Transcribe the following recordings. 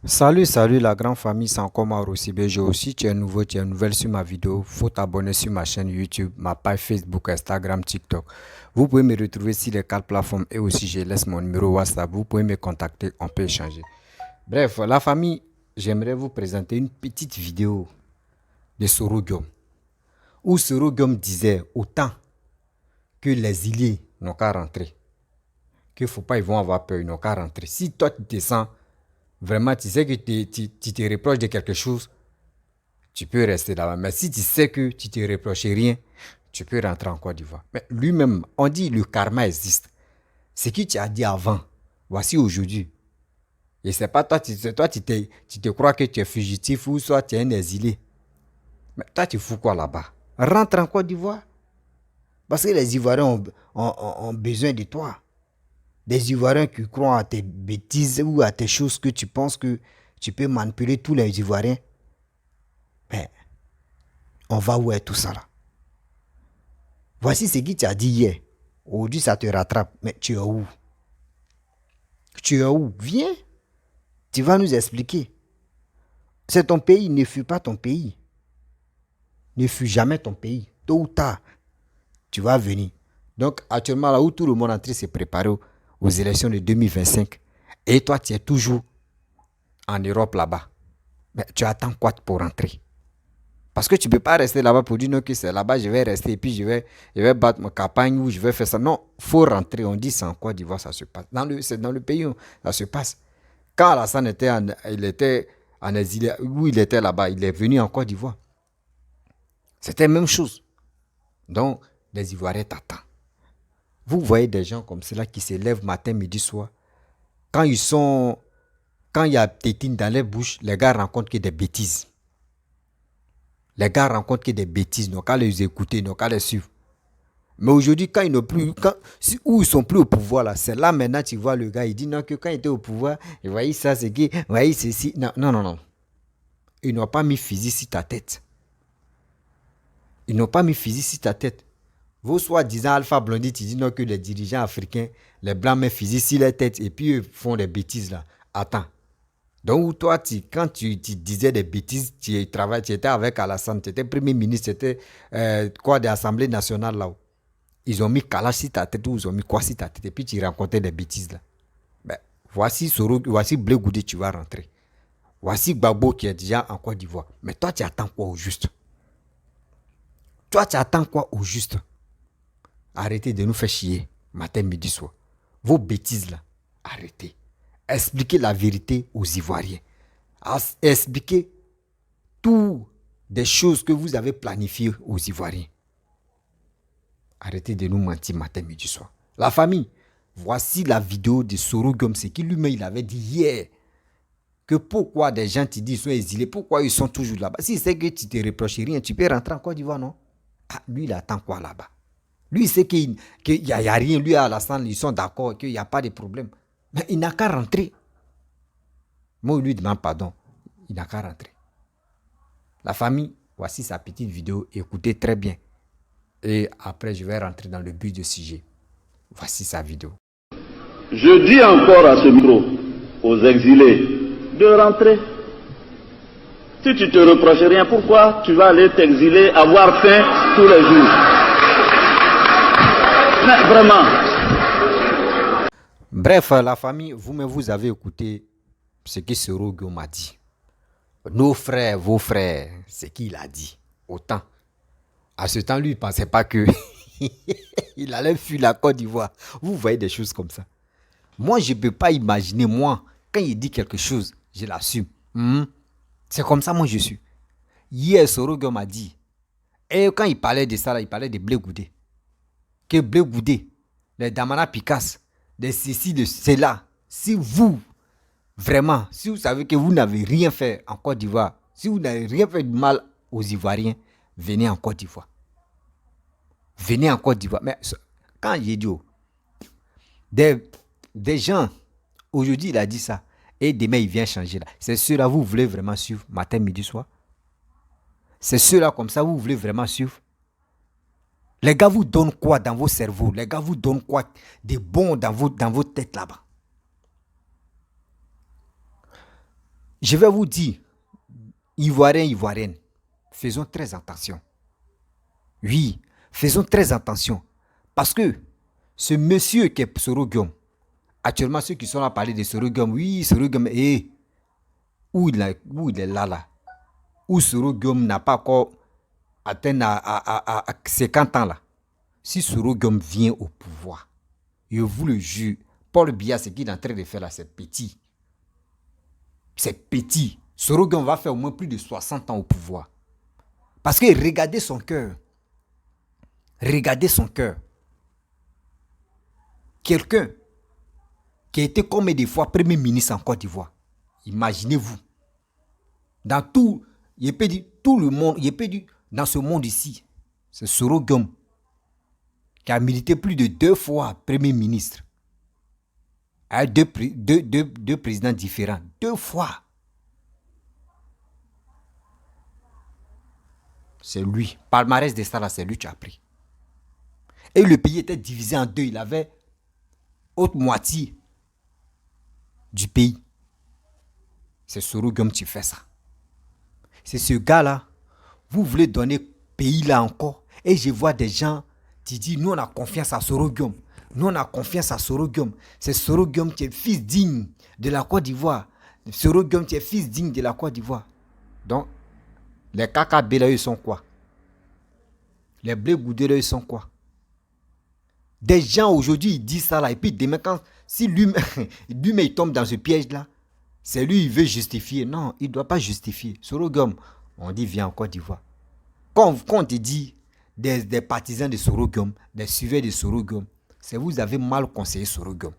Salut la grande famille, c'est encore moi Rossibéjo. Si tu es nouveau, tu es nouvelle sur ma vidéo, faut t'abonner sur ma chaîne YouTube, ma page Facebook, Instagram, TikTok. Vous pouvez me retrouver sur les quatre plateformes et aussi je laisse mon numéro WhatsApp. Vous pouvez me contacter, on peut échanger. Bref, la famille, j'aimerais vous présenter une petite vidéo de Sorogium. Où Sorogium disait autant que les îliers n'ont qu'à rentrer, qu'il ne faut pas, ils vont avoir peur, ils n'ont qu'à rentrer. Si toi tu te sens vraiment, tu sais que tu te reproches de quelque chose, tu peux rester là-bas. Mais si tu sais que tu te reproches rien, tu peux rentrer en Côte d'Ivoire. Mais lui-même, on dit le karma existe. Ce que tu as dit avant, voici aujourd'hui. Et c'est pas toi, tu te crois que tu es fugitif ou soit tu es un exilé. Mais toi, tu fous quoi là-bas? Rentre en Côte d'Ivoire. Parce que les Ivoiriens ont besoin de toi. Des Ivoiriens qui croient à tes bêtises ou à tes choses que tu penses que tu peux manipuler tous les Ivoiriens. Ben, on va où est tout ça là? Voici ce que tu as dit hier. Aujourd'hui, ça te rattrape. Mais tu es où? Tu es où? Viens. Tu vas nous expliquer. C'est ton pays. Ne fuis pas ton pays. Ne fuis jamais ton pays. Tôt ou tard, tu vas venir. Donc, actuellement, là où tout le monde est en train de se préparer aux élections de 2025, et toi, tu es toujours en Europe là-bas. Mais tu attends quoi pour rentrer? Parce que tu ne peux pas rester là-bas pour dire non, que c'est là-bas, je vais rester et puis je vais battre ma campagne ou je vais faire ça. Non, il faut rentrer. On dit c'est en Côte d'Ivoire, ça se passe. C'est dans le pays où ça se passe. Quand Alassane il était en exil, où il était là-bas, il est venu en Côte d'Ivoire. C'était la même chose. Donc, les Ivoiriens t'attendent. Vous voyez des gens comme cela qui se lèvent matin, midi, soir. Quand quand il y a tétine dans les bouches, les gars rencontrent que des bêtises. Les gars rencontrent que des bêtises, ils n'ont qu'à les écouter, ils n'ont qu'à les suivre. Mais aujourd'hui, quand ils n'ont plus, où ils sont plus au pouvoir, là, c'est là maintenant tu vois le gars, il dit non, que quand il était au pouvoir, il voyait ça, c'est qui, voyez ceci. Non, non, non, non. Ils n'ont pas mis physique sur ta tête. Ils n'ont pas mis physique sur ta tête. Vos soi-disant Alpha Blondie, tu dis non, que les dirigeants africains, les blancs mettent physique sur les têtes et puis ils font des bêtises là. Attends. Donc, toi, quand tu disais des bêtises, tu étais avec Alassane, tu étais premier ministre, tu étais quoi, de l'Assemblée nationale là-haut. Ils ont mis Kalash sur ta tête ou ils ont mis quoi sur ta tête et puis tu racontais des bêtises là. Ben, voici Blé Goudé, tu vas rentrer. Voici Gbagbo qui est déjà en Côte d'Ivoire. Mais toi, tu attends quoi au juste? Toi, tu attends quoi au juste? Arrêtez de nous faire chier, matin, midi, soir. Vos bêtises là, arrêtez. Expliquez la vérité aux Ivoiriens. Expliquez toutes des choses que vous avez planifiées aux Ivoiriens. Arrêtez de nous mentir matin, midi, soir. La famille, voici la vidéo de Sorogium, ce qui lui-même il avait dit hier. Que pourquoi des gens te disent qu'ils sont exilés, pourquoi ils sont toujours là-bas. Si c'est que tu te reproches rien, tu peux rentrer en Côte d'Ivoire, non? Ah, lui, il attend quoi là-bas? Lui, il sait qu'il n'y a rien. Lui, à Alassane, ils sont d'accord, qu'il n'y a pas de problème. Mais il n'a qu'à rentrer. Moi, il lui demande pardon. Il n'a qu'à rentrer. La famille, voici sa petite vidéo. Écoutez très bien. Et après, je vais rentrer dans le but du sujet. Voici sa vidéo. Je dis encore à ce micro, aux exilés, de rentrer. Si tu te reproches rien, pourquoi tu vas aller t'exiler, avoir faim tous les jours? Mais vraiment. Bref, la famille, vous-même, vous avez écouté ce que Sorogium m'a dit. Nos frères, vos frères, ce qu'il a dit. Autant. À ce temps, lui, il ne pensait pas que il allait fuir la Côte d'Ivoire. Vous voyez des choses comme ça. Moi, je ne peux pas imaginer, moi, quand il dit quelque chose, je l'assume. C'est comme ça, moi, je suis. Hier, Sorogium m'a dit, et quand il parlait de ça, là, il parlait de Blé Goudé. Que Blé Goudé, les Damana Picasse, de ceci, de cela. Si vous, vraiment, si vous savez que vous n'avez rien fait en Côte d'Ivoire, si vous n'avez rien fait de mal aux Ivoiriens, venez en Côte d'Ivoire. Venez en Côte d'Ivoire. Mais quand j'ai dit, des gens, aujourd'hui il a dit ça, et demain il vient changer là. C'est ceux-là vous voulez vraiment suivre, matin, midi, soir. C'est ceux-là comme ça vous voulez vraiment suivre. Les gars vous donnent quoi dans vos cerveaux? Les gars vous donnent quoi de bon dans vos têtes là-bas? Je vais vous dire, Ivoiriens, Ivoiriennes, faisons très attention. Oui, faisons très attention. Parce que ce monsieur qui est Soro Guillaume, actuellement ceux qui sont là à parler de Soro Guillaume, oui, Soro Guillaume, où il est là. Où Soro Guillaume n'a pas encore atteint à 50 ans là. Si Soro Guillaume vient au pouvoir, je vous le jure, Paul Biya, ce qu'il est en train de faire là, c'est petit. C'est petit. Soro Guillaume va faire au moins plus de 60 ans au pouvoir. Parce que regardez son cœur. Regardez son cœur. Quelqu'un qui a été combien de fois Premier ministre en Côte d'Ivoire. Imaginez-vous. Dans tout, il peut dire, tout le monde, il peut dire, dans ce monde ici, c'est Soro Guillaume qui a milité plus de 2 fois Premier ministre. Avec deux présidents différents. 2 fois. C'est lui. Palmarès de ça là, c'est lui qui a pris. Et le pays était divisé en 2. Il avait l'autre moitié du pays. C'est Soro Guillaume qui fait ça. C'est ce gars-là. Vous voulez donner pays là encore. Et je vois des gens qui disent, nous on a confiance à Soro Guillaume. Nous on a confiance à Soro Guillaume. C'est Soro Guillaume qui est fils digne de la Côte d'Ivoire. Soro Guillaume qui est fils digne de la Côte d'Ivoire. Donc, les KKB là, ils sont quoi? Les blés goudés là, ils sont quoi? Des gens aujourd'hui, ils disent ça là. Et puis demain, si lui-même il tombe dans ce piège là, c'est lui, il veut justifier. Non, il ne doit pas justifier. Soro Guillaume, on dit viens en Côte d'Ivoire. Quand on te dit des partisans de Soro Guillaume, des suiveurs de Soro Guillaume, c'est vous avez mal conseillé Soro Guillaume.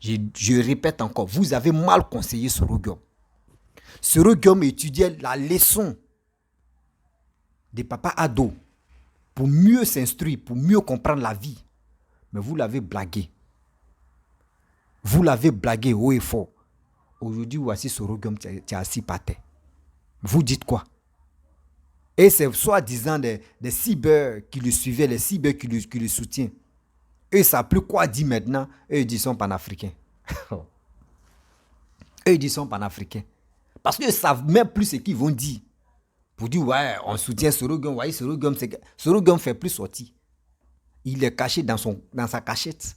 Je répète encore, vous avez mal conseillé Soro Guillaume. Soro Guillaume étudiait la leçon de Papa Ado pour mieux s'instruire, pour mieux comprendre la vie. Mais vous l'avez blagué. Vous l'avez blagué haut et fort. Aujourd'hui, voici Soro Guillaume qui est assis par terre. Vous dites quoi? Et c'est soi-disant des cyber qui le suivaient, les cyber qui le soutiennent. Eux, ils savent plus quoi dire maintenant. Eux, ils disent qu'ils sont panafricains. Eux, ils disent qu'ils sont panafricains. Parce qu'ils ne savent même plus ce qu'ils vont dire. Pour dire, ouais, on soutient Soro Guillaume. Ouais, Soro Guillaume fait plus sortir. Il est caché dans sa cachette.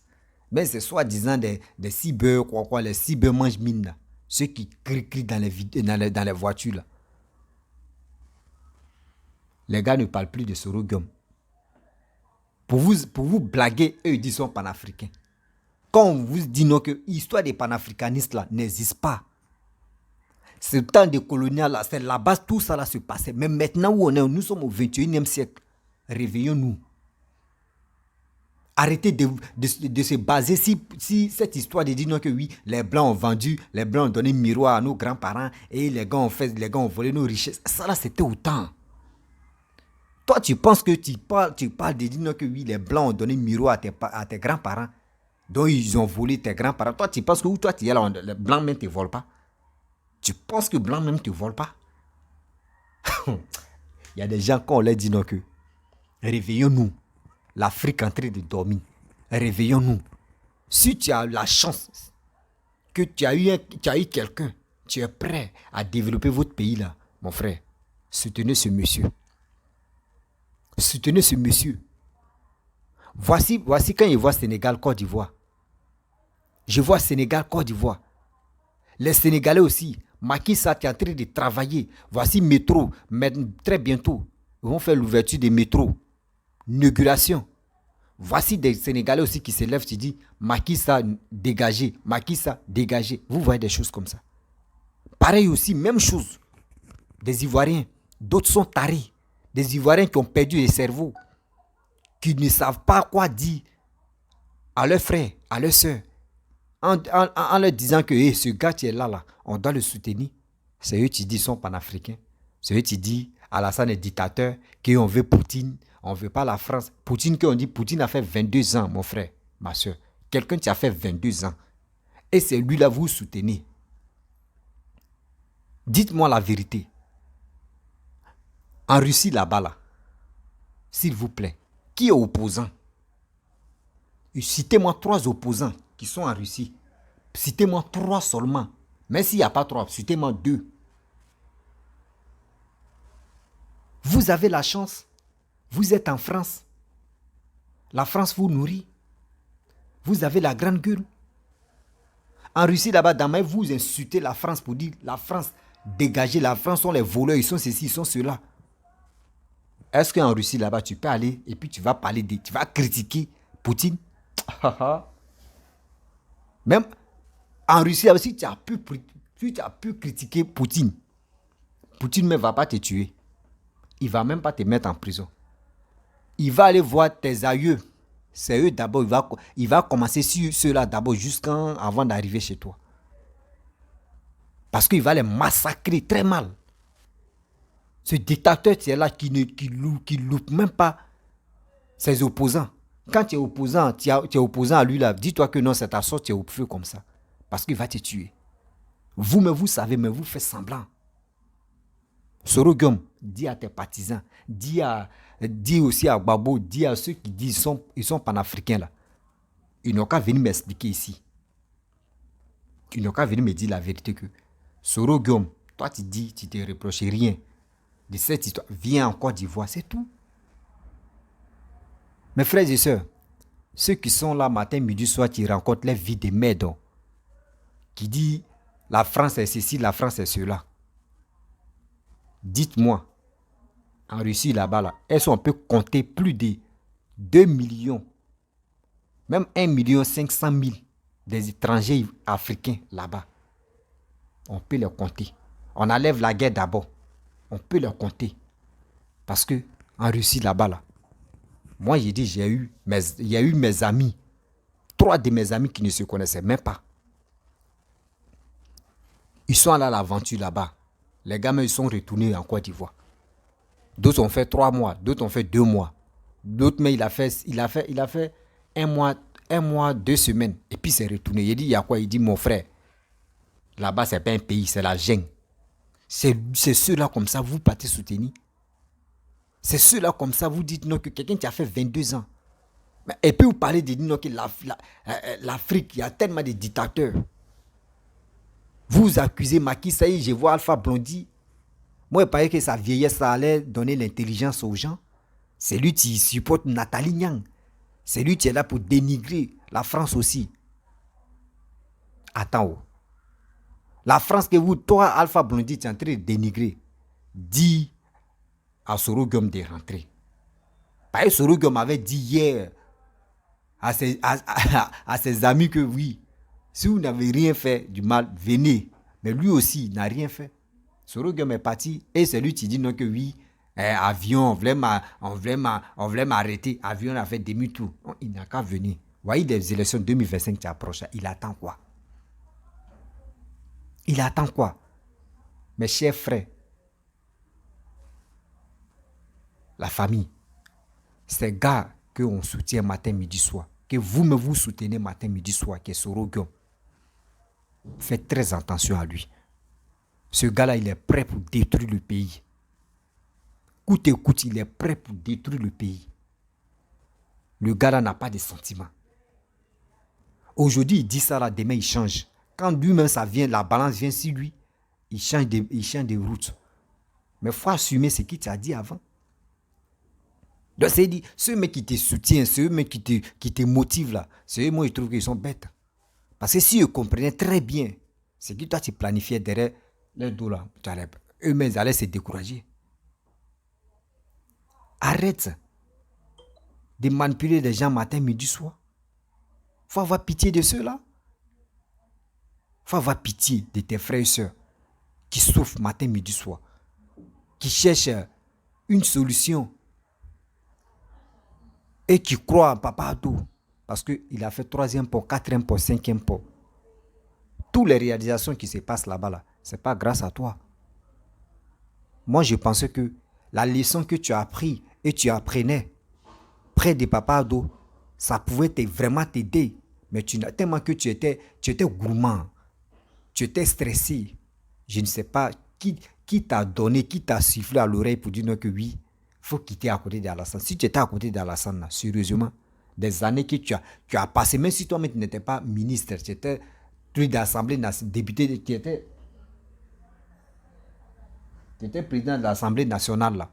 Mais c'est soi-disant des cyber, les cyber mangent mine là. Ceux qui crient dans les voitures là. Les gars ne parlent plus de Soro Guillaume. Pour vous blaguer, eux ils disent qu'ils sont panafricains. Quand on vous dit non, que l'histoire des panafricanistes là n'existe pas. Ce temps de colonial là, c'est là-bas tout ça là se passait. Mais maintenant où on est, nous sommes au 21e siècle. Réveillons-nous. Arrêtez de se baser si cette histoire de dire non que oui, les blancs ont vendu, les blancs ont donné miroir à nos grands-parents et les gars ont volé nos richesses. Ça là c'était autant. Toi tu penses que tu parles de dire non que oui, les blancs ont donné miroir à tes grands-parents, donc ils ont volé tes grands-parents. Toi tu penses que où toi tu es là, les blancs même ne te volent pas. Tu penses que blancs même ne te volent pas. Il y a des gens quand on leur dit non que réveillons-nous. L'Afrique est en train de dormir. Réveillons-nous. Si tu as la chance que tu as eu quelqu'un, tu es prêt à développer votre pays là, mon frère, soutenez ce monsieur. Soutenez ce monsieur. Voici quand je vois Sénégal, Côte d'Ivoire. Je vois Sénégal, Côte d'Ivoire. Les Sénégalais aussi. Macky Sall est en train de travailler. Voici métro. Très bientôt, ils vont faire l'ouverture des métros. Inauguration. Voici des Sénégalais aussi qui se lèvent, qui disent Macky Sall dégagé, Macky Sall dégagé. Vous voyez des choses comme ça. Pareil aussi, même chose. Des Ivoiriens, d'autres sont tarés. Des Ivoiriens qui ont perdu le cerveau, qui ne savent pas quoi dire à leurs frères, à leurs soeurs, en leur disant que hey, ce gars qui est là, on doit le soutenir. C'est eux qui disent qu'ils sont panafricains. C'est eux qui disent Alassane est dictateur, qu'on veut Poutine, on ne veut pas la France. Poutine, qu'on dit Poutine a fait 22 ans, mon frère, ma soeur. Quelqu'un qui a fait 22 ans. Et c'est lui-là, vous soutenez. Dites-moi la vérité. En Russie, là-bas, là, s'il vous plaît, qui est opposant? Citez-moi 3 opposants qui sont en Russie. Citez-moi 3 seulement. Mais s'il n'y a pas 3, certainement 2. Vous avez la chance. Vous êtes en France. La France vous nourrit. Vous avez la grande gueule. En Russie, là-bas, vous insultez la France pour dire la France, dégagez, la France sont les voleurs, ils sont ceci, ils sont cela. Est-ce qu'en Russie, là-bas, tu peux aller et puis tu vas parler, tu vas critiquer Poutine? Même en Russie, si tu as pu critiquer Poutine, Poutine ne va pas te tuer. Il ne va même pas te mettre en prison. Il va aller voir tes aïeux. C'est eux d'abord. Il va commencer sur ceux-là d'abord avant d'arriver chez toi. Parce qu'il va les massacrer très mal. Ce dictateur, c'est là qui loupe même pas ses opposants. Quand tu es opposant, tu es opposant à lui là, dis-toi que non, c'est ta sorte, tu es au feu comme ça. Parce qu'il va te tuer. Vous savez, mais vous faites semblant. Sorogum, dis à tes partisans, dis aussi à Gbagbo, dis à ceux qui disent ils sont panafricains là. Ils n'ont qu'à venir m'expliquer ici. Ils n'ont qu'à venir me dire la vérité que Sorogum, toi tu dis, tu ne te reproches rien de cette histoire. Viens en Côte d'Ivoire, c'est tout. Mes frères et sœurs, ceux qui sont là matin, midi, soir, qui rencontrent les vies de merde, qui disent la France est ceci, la France est cela. Dites-moi, en Russie là-bas, là, est-ce qu'on peut compter plus de 2 millions, même 1,5 million des étrangers africains là-bas? On peut les compter. On enlève la guerre d'abord. On peut les compter. Parce que en Russie là-bas, là, moi j'ai dit, il y a eu mes amis, 3 de mes amis qui ne se connaissaient même pas. Ils sont allés à l'aventure là-bas. Les gamins, ils sont retournés en Côte d'Ivoire. D'autres ont fait 3 mois, d'autres ont fait 2 mois. D'autres, mais il a fait 1 mois, 2 semaines. Et puis, c'est retourné. Il dit, il y a quoi? Il dit, mon frère, là-bas, c'est pas un pays, c'est la jungle. C'est ceux-là comme ça, vous partez soutenir. C'est ceux-là comme ça, vous dites, non, que quelqu'un qui a fait 22 ans. Et puis, vous parlez de dire, non, que l'Afrique, il y a tellement de dictateurs. Vous accusez Macky Sall, je vois Alpha Blondy. Moi, il paraît que sa vieillesse, ça allait donner l'intelligence aux gens. C'est lui qui supporte Nathalie Nyang. C'est lui qui est là pour dénigrer la France aussi. Attends. La France que vous, toi, Alpha Blondy, tu es en train de dénigrer. Dis à Sorogum de rentrer. Parce que Sorogum avait dit hier à ses amis que oui, si vous n'avez rien fait du mal, venez. Mais lui aussi, il n'a rien fait. Sorogum est parti et c'est lui qui dit non que oui, avion, on voulait m'arrêter. Avion a fait demi-tour. Il n'a qu'à venir. Vous voyez les élections 2025 qui approchent. Il attend quoi? Il attend quoi? Mes chers frères, la famille, ces gars qu'on soutient matin, midi, soir, que vous-même vous soutenez matin, midi, soir, qui est Sorogum, faites très attention à lui. Ce gars-là, il est prêt pour détruire le pays. Coûte que coûte, il est prêt pour détruire le pays. Le gars-là n'a pas de sentiments. Aujourd'hui, il dit ça, là, demain, il change. Quand lui-même, ça vient, la balance vient sur lui, il change de route. Mais il faut assumer ce qu'il t'a dit avant. Donc, c'est dit, ceux mecs qui te soutiennent, ceux mecs qui te motivent là, ceux moi, je trouve qu'ils sont bêtes. Parce que si eux comprenaient très bien ce que toi, tu planifiais derrière les dos là, eux-mêmes, ils allaient se décourager. Arrête de manipuler les gens matin, midi, soir. Il faut avoir pitié de ceux-là. Il faut avoir pitié de tes frères et sœurs qui souffrent matin, midi, soir. Qui cherchent une solution. Et qui croient en Papa Ado. Parce qu'il a fait 3e pont, 4e pont, 5e pont. Toutes les réalisations qui se passent là-bas, là, ce n'est pas grâce à toi. Moi, je pensais que la leçon que tu as appris et tu apprenais près de Papa Ado, ça pouvait vraiment t'aider. Mais tellement que tu étais gourmand, tu étais stressé. Je ne sais pas qui t'a donné, qui t'a sifflé à l'oreille pour dire non que oui, il faut quitter à côté d'Alassane. Si tu étais à côté d'Alassane, sérieusement, des années que tu as passé, même si toi-même tu n'étais pas ministre, truc d'Assemblée nationale, député, tu étais président de l'Assemblée nationale là.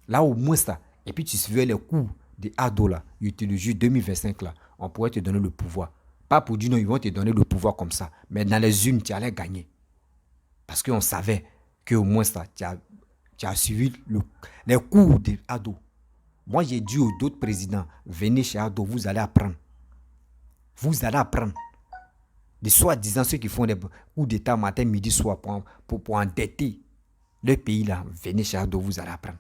Là au moins ça. Et puis tu suivais les coups des ados là. Il était le juge 2025 là. On pourrait te donner le pouvoir. Pas pour dire non, ils vont te donner le pouvoir comme ça. Mais dans les unes, tu allais gagner. Parce qu'on savait qu'au moins ça, tu as suivi les coups des ados. Moi, j'ai dit aux d'autres présidents, venez chez Ado, vous allez apprendre. Vous allez apprendre. Des soi-disant ceux qui font des coups d'état matin, midi, soir pour endetter le pays là. Venez chez Ado, vous allez apprendre.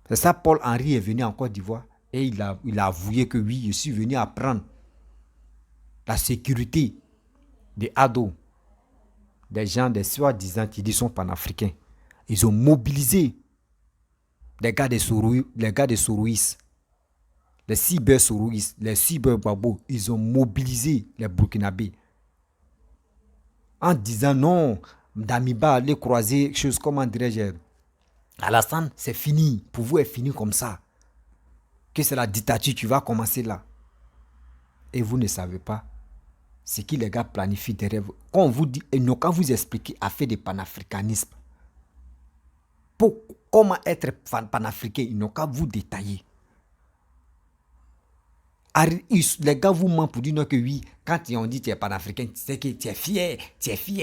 C'est ça, Paul Henry est venu en Côte d'Ivoire et il a avoué que oui, je suis venu apprendre la sécurité des ados, des gens, des soi-disant qui disent sont panafricains. Ils ont mobilisé les gars des Soroïs, les cyber-Soroïs, les cyber-Babo. Ils ont mobilisé les Burkinabés en disant non, Damiba, les croiser, chose comme dirais-je, Alassane, c'est fini. Pour vous, est fini comme ça. Que c'est la dictature qui va commencer là. Et vous ne savez pas ce que les gars planifient derrière vous. Quand on vous dit, et non, quand vous expliquez à faire du panafricanisme, pour comment être panafricain, ils n'ont qu'à vous détailler. Les gars vous mentent pour dire non que oui, quand on dit que tu es panafricain, c'est que tu es fier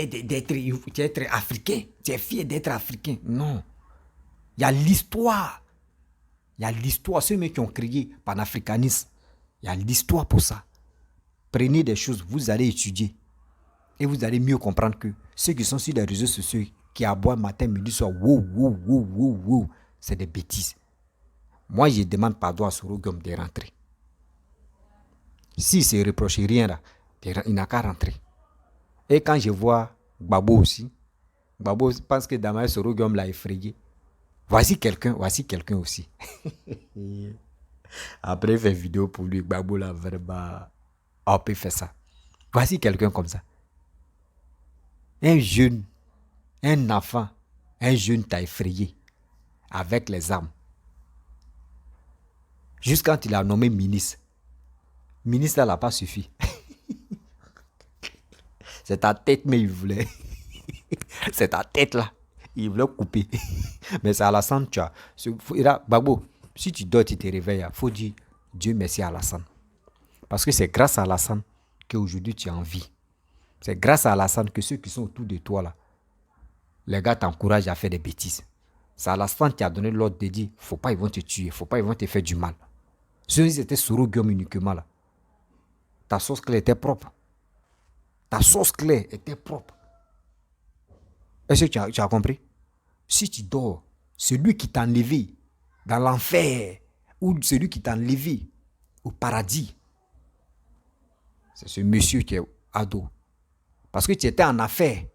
d'être africain. Tu es fier d'être africain. Non. Il y a l'histoire. Il y a l'histoire. Ceux qui ont créé panafricanisme, il y a l'histoire pour ça. Prenez des choses, vous allez étudier. Et vous allez mieux comprendre que ceux qui sont sur les réseaux sociaux, qui aboient matin, midi, soir, wow, c'est des bêtises. Moi, je demande pardon à Sorogum de rentrer. S'il ne se reproche rien là, il n'a qu'à rentrer. Et quand je vois Gbagbo aussi, Gbagbo pense que Damael Sorogum l'a effrayé. Voici quelqu'un aussi. Après, il fait vidéo pour lui, Gbagbo là, vraiment, on peut faire ça. Voici quelqu'un comme ça. Un jeune, un enfant, un jeune t'a effrayé avec les armes. Jusqu'à quand il a nommé ministre. Ministre, ça n'a pas suffi. C'est ta tête, mais il voulait. C'est ta tête là. Il voulait couper. Mais c'est Alassane, tu as. Gbagbo, si tu dors, tu te réveilles, il faut dire Dieu merci à Alassane. Parce que c'est grâce à Alassane qu'aujourd'hui tu es en vie. C'est grâce à Alassane que ceux qui sont autour de toi là, les gars t'encouragent à faire des bêtises. C'est Alassane qui a donné l'ordre de dire faut pas, ils vont te tuer, faut pas, ils vont te faire du mal. Ceux-ci étaient Sorogum uniquement là. Ta sauce claire était propre. Ta sauce claire était propre. Est-ce que tu as compris? Si tu dors, celui qui t'a enlevé dans l'enfer ou celui qui t'a enlevé au paradis, c'est ce monsieur qui est ado. Parce que tu étais en affaire.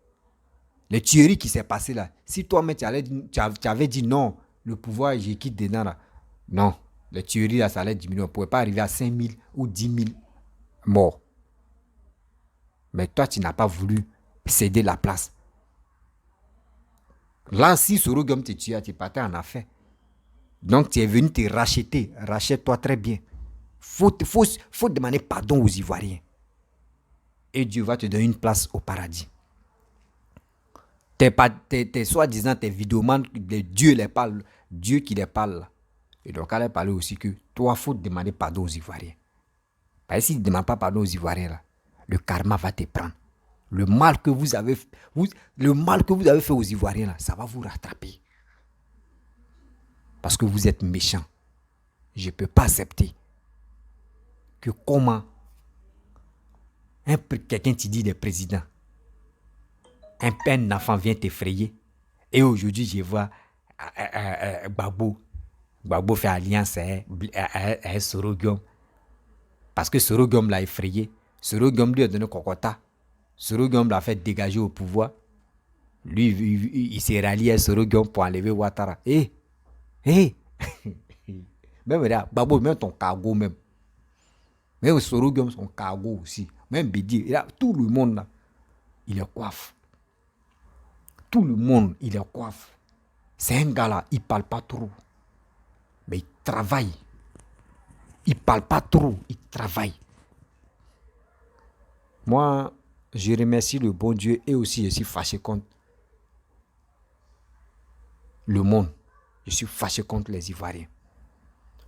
Les tueries qui s'est passées là. Si toi-même tu avais dit non, le pouvoir, je quitte dedans là. Non, les tueries là, ça allait diminuer. On ne pouvait pas arriver à 5 000 ou 10 000 morts. Mais toi, tu n'as pas voulu céder la place. Là, si Sorogum te tue, tu partais en affaire. Donc, tu es venu te racheter. Rachète-toi très bien. Faut demander pardon aux Ivoiriens. Et Dieu va te donner une place au paradis. T'es soi-disant tes vidéomans, Dieu qui les parle. Et donc, elle a parlé aussi que toi, il faut demander pardon aux Ivoiriens. Parce que si tu ne demandes pas pardon aux Ivoiriens, là, le karma va te prendre. Le mal que vous avez fait aux Ivoiriens, là, ça va vous rattraper. Parce que vous êtes méchants. Je ne peux pas accepter que comment quelqu'un te dit des présidents, un enfant vient t'effrayer. Et aujourd'hui, je vois Gbagbo fait alliance à Sorogum. Parce que Sorogum l'a effrayé. Sorogum lui a donné Kokota. Sorogum l'a fait dégager au pouvoir. Lui, il s'est rallié à Sorogum pour enlever Ouattara. Même Gbagbo, même ton cargo même. Même Sorogum, son cargo aussi. Même Bidi, tout le monde là, il est coiffe. Tout le monde, il est coiffe. C'est un gars là, il ne parle pas trop. Mais il travaille. Il ne parle pas trop, il travaille. Moi, je remercie le bon Dieu et aussi je suis fâché contre le monde. Je suis fâché contre les Ivoiriens.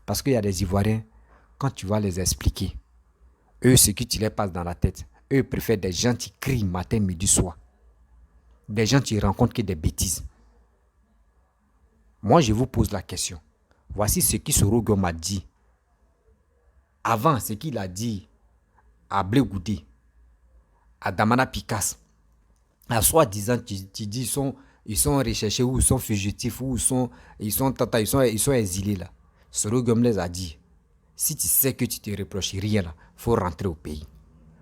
Parce qu'il y a des Ivoiriens, quand tu vas les expliquer, eux, ce qui te les passe dans la tête, eux, ils préfèrent des gens qui crient matin, midi, soir. Des gens qui rencontrent que des bêtises. Moi, je vous pose la question. Voici ce que Sorogo m'a dit. Avant, ce qu'il a dit à Blé Goudé, à Damana Picasse, à soi-disant, tu dis, ils sont recherchés, ou ils sont fugitifs, ou ils sont exilés là. Sorogo les a dit, si tu sais que tu te reproches rien là, il faut rentrer au pays.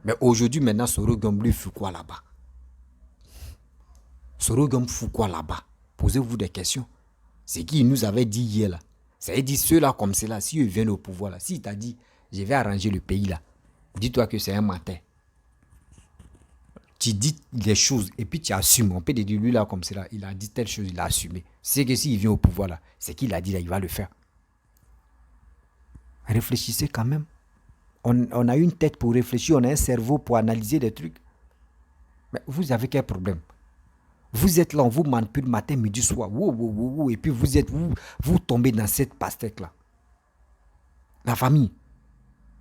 Mais aujourd'hui, maintenant, Sorogo lui fout quoi là-bas? Sorogo fout quoi là-bas? Posez-vous des questions. Ce qu'il nous avait dit hier là, ça dit ceux-là comme ceux-là, si ils viennent au pouvoir là, s'il t'a dit, je vais arranger le pays là, dis-toi que c'est un menteur. Tu dis les choses et puis tu assumes. On peut te dire lui là comme cela, il a dit telle chose, il a assumé. C'est que s'il vient au pouvoir là, c'est qu'il a dit là, il va le faire. Réfléchissez quand même. On a une tête pour réfléchir, on a un cerveau pour analyser des trucs. Mais vous avez quel problème? Vous êtes là, on vous manipule matin, midi, soir. Et puis vous tombez dans cette pastèque là. La famille,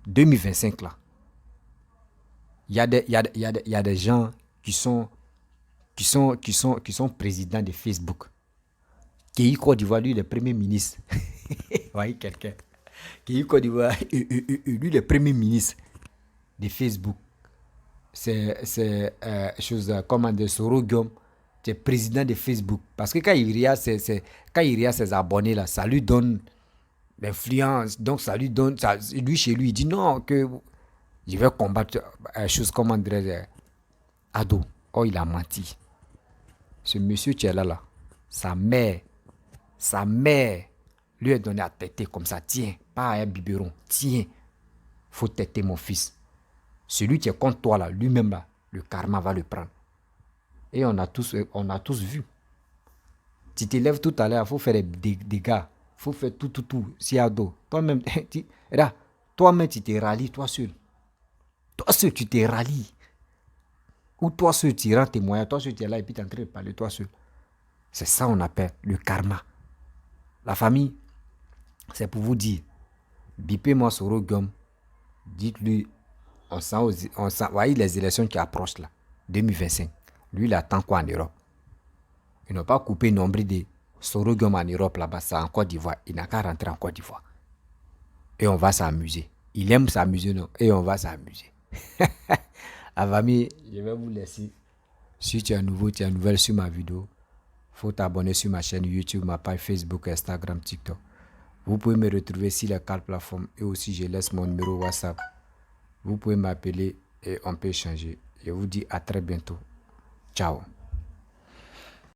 2025 là. Il y a des gens qui sont présidents de Facebook. Qui Côte d'Ivoire, lui, le premier ministre. Voyez quelqu'un. Qui Côte d'Ivoire, lui, le premier ministre de Facebook. C'est chose comme de Sorogo, c'est président de Facebook. Parce que quand il regarde ses abonnés là, ça lui donne l'influence. Donc ça lui donne, lui chez lui, il dit non que je vais combattre chose comme André Ado. Oh, il a menti. Ce monsieur qui est là, sa mère lui a donné à têter comme ça. Tiens, pas un biberon. Tiens, faut têter mon fils. Celui qui est contre toi là, lui-même là, le karma va le prendre. Et on a tous vu. Tu te lèves tout à l'heure, il faut faire des dégâts. Il faut faire tout. Si Ado. Toi-même, toi-même, tu te rallies toi seul. Toi seul, tu te rallies. Ou toi seul, tu rends tes moyens. Toi seul, tu es là et puis tu es en train de parler toi seul. C'est ça qu'on appelle le karma. La famille, c'est pour vous dire, bipez-moi Sorogo, dites-lui, voyez les élections qui approchent là, 2025. Lui, il attend quoi en Europe? Ils n'ont pas coupé le nombre de Sorogo en Europe là-bas, c'est en Côte d'Ivoire. Il n'a qu'à rentrer en Côte d'Ivoire. Et on va s'amuser. Il aime s'amuser, non? Et on va s'amuser. La famille, je vais vous laisser. Si tu es nouveau, tu es nouvelle sur ma vidéo, il faut t'abonner sur ma chaîne YouTube, ma page Facebook, Instagram, TikTok. Vous pouvez me retrouver sur les 4 plateformes et aussi je laisse mon numéro WhatsApp. Vous pouvez m'appeler et on peut échanger. Je vous dis à très bientôt. Ciao.